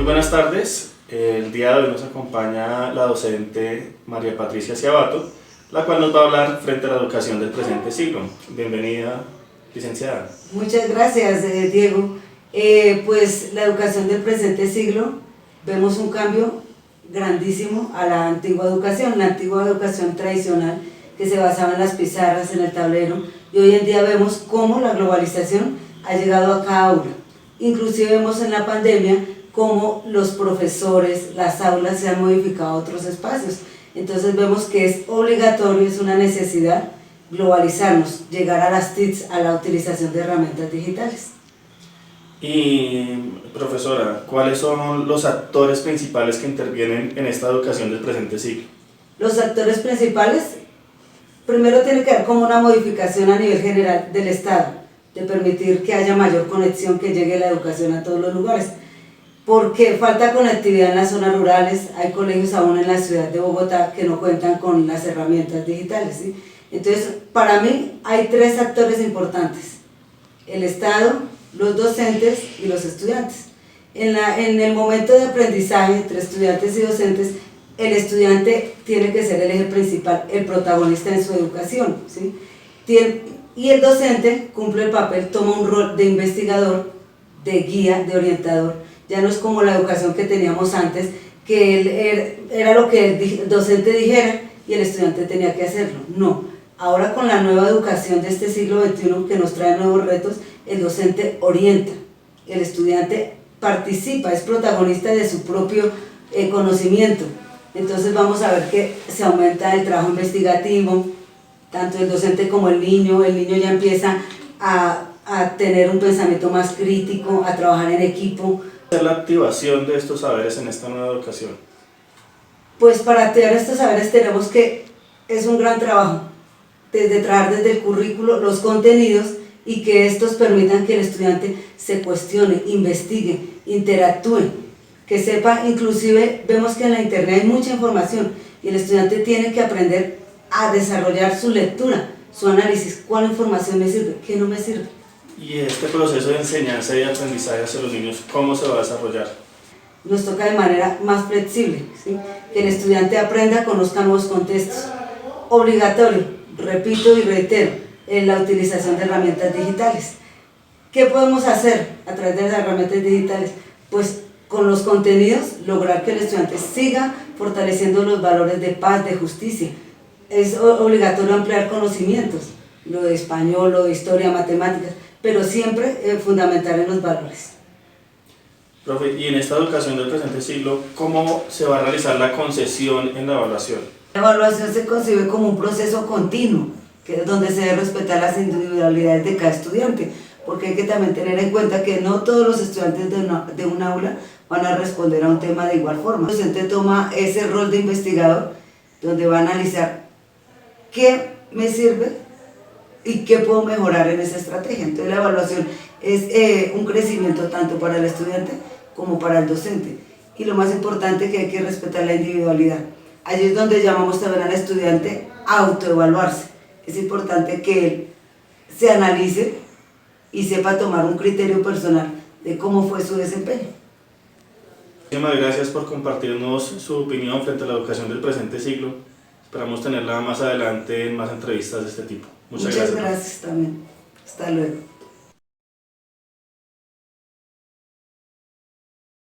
buenas tardes. El día de hoy nos acompaña la docente María Patricia Ciabato, la cual nos va a hablar frente a la educación del presente siglo. Bienvenida, licenciada. Muchas gracias, Diego. Pues la educación del presente siglo, vemos un cambio grandísimo a la antigua educación tradicional que se basaba en las pizarras, en el tablero, y hoy en día vemos cómo la globalización ha llegado a cada aula. Inclusive vemos en la pandemia cómo los profesores, las aulas se han modificado a otros espacios. Entonces vemos que es obligatorio, es una necesidad globalizarnos, llegar a las TICs, a la utilización de herramientas digitales. Y profesora, ¿cuáles son los actores principales que intervienen en esta educación del presente siglo? Los actores principales, primero tiene que haber como una modificación a nivel general del Estado, de permitir que haya mayor conexión, que llegue la educación a todos los lugares. Porque falta conectividad en las zonas rurales, hay colegios aún en la ciudad de Bogotá que no cuentan con las herramientas digitales, ¿sí? Entonces, para mí hay tres actores importantes: el Estado, los docentes y los estudiantes. En el momento de aprendizaje entre estudiantes y docentes, el estudiante tiene que ser el eje principal, el protagonista en su educación, ¿sí? Y el docente cumple el papel, toma un rol de investigador, de guía, de orientador. Ya no es como la educación que teníamos antes, que era lo que el docente dijera y el estudiante tenía que hacerlo. No, ahora con la nueva educación de este siglo XXI que nos trae nuevos retos, el docente orienta, el estudiante participa, es protagonista de su propio conocimiento. Entonces vamos a ver que se aumenta el trabajo investigativo, tanto el docente como el niño ya empieza a tener un pensamiento más crítico, a trabajar en equipo. ¿Cuál es la activación de estos saberes en esta nueva educación? Pues para activar estos saberes tenemos que, es un gran trabajo, trabajar desde el currículo, los contenidos, y que estos permitan que el estudiante se cuestione, investigue, interactúe, que sepa. Inclusive vemos que en la internet hay mucha información y el estudiante tiene que aprender a desarrollar su lectura, su análisis, cuál información me sirve, qué no me sirve. ¿Y este proceso de enseñanza y aprendizaje hacia los niños, cómo se va a desarrollar? Nos toca de manera más flexible, ¿sí? Que el estudiante aprenda, conozca nuevos contextos. Obligatorio, repito y reitero, en la utilización de herramientas digitales. ¿Qué podemos hacer a través de las herramientas digitales? Pues con los contenidos lograr que el estudiante siga fortaleciendo los valores de paz, de justicia. Es obligatorio ampliar conocimientos, lo de español, lo de historia, matemáticas, pero siempre fundamental en los valores. Profe, y en esta educación del presente siglo, ¿cómo se va a realizar la concesión en la evaluación? La evaluación se concibe como un proceso continuo, que es donde se debe respetar las individualidades de cada estudiante, porque hay que también tener en cuenta que no todos los estudiantes de un aula van a responder a un tema de igual forma. El docente toma ese rol de investigador, donde va a analizar qué me sirve y qué puedo mejorar en esa estrategia. Entonces la evaluación es un crecimiento tanto para el estudiante como para el docente. Y lo más importante, que hay que respetar la individualidad. Allí es donde llamamos también al estudiante a autoevaluarse. Es importante que él se analice y sepa tomar un criterio personal de cómo fue su desempeño. Muchísimas gracias por compartirnos su opinión frente a la educación del presente siglo. Esperamos tenerla más adelante en más entrevistas de este tipo. Muchas gracias también. Hasta luego.